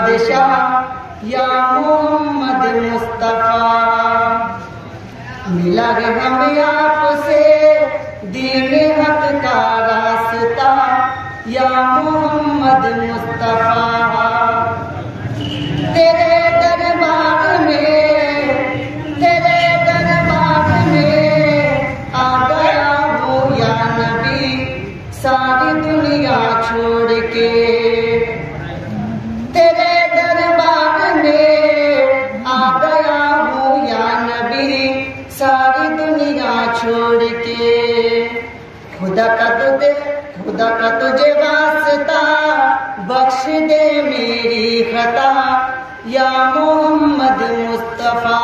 बादशाह या मोहम्मद मुस्तफा। मिला है हमें आपसे दीन हक का रास्ता या मोहम्मद मुस्तफा। तेरे दरबार में आ गया हूँ या नबी सारी दुनिया छोड़ के। तेरे दरबार में आ गया हूँ या नबी सारी दुनिया छोड़ के। खुदा का तुझे वास्ता बख्श दे मेरी खता या मोहम्मद मुस्तफा।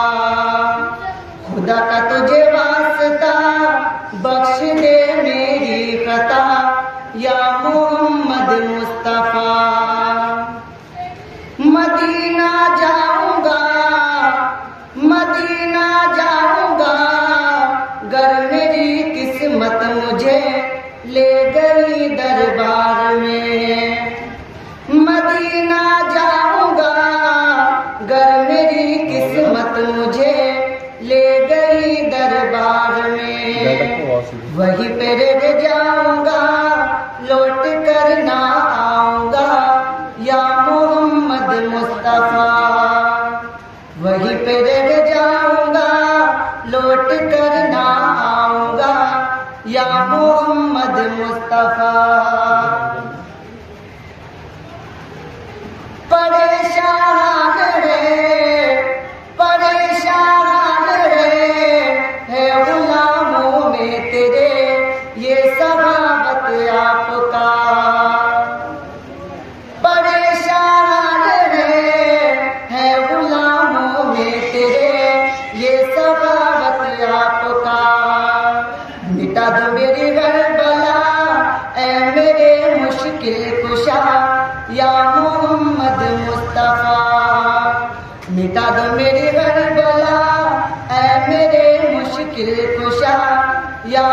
खुदा का तुझे वास्ता बख्श दे मेरी खता या मोहम्मद मुस्तफा। मदीना जाऊंगा गर मेरी किस्मत मुझे ले गई दरबार में। मदीना जाऊंगा गर मेरी किस्मत मुझे ले गई दरबार में। वहीं पे रह जाऊंगा लौट कर ना आऊंगा या मोहम्मद मुस्तफा। वहीं पे रह जाऊंगा लौट कर ना आऊंगा या मोहम्मद मुस्तफा। परेशान रे है गुलामों में तेरे ये सहाबत आपका। परेशान रे है गुलामों में तेरे ये सहाबत आपका। मिटा दो मेरी गरबला ऐ मेरे मुश्किल कुशा या मोहम्मद मुस्तफा। मिटा दो मेरी गरबला ऐ मेरे मुश्किल कुशा या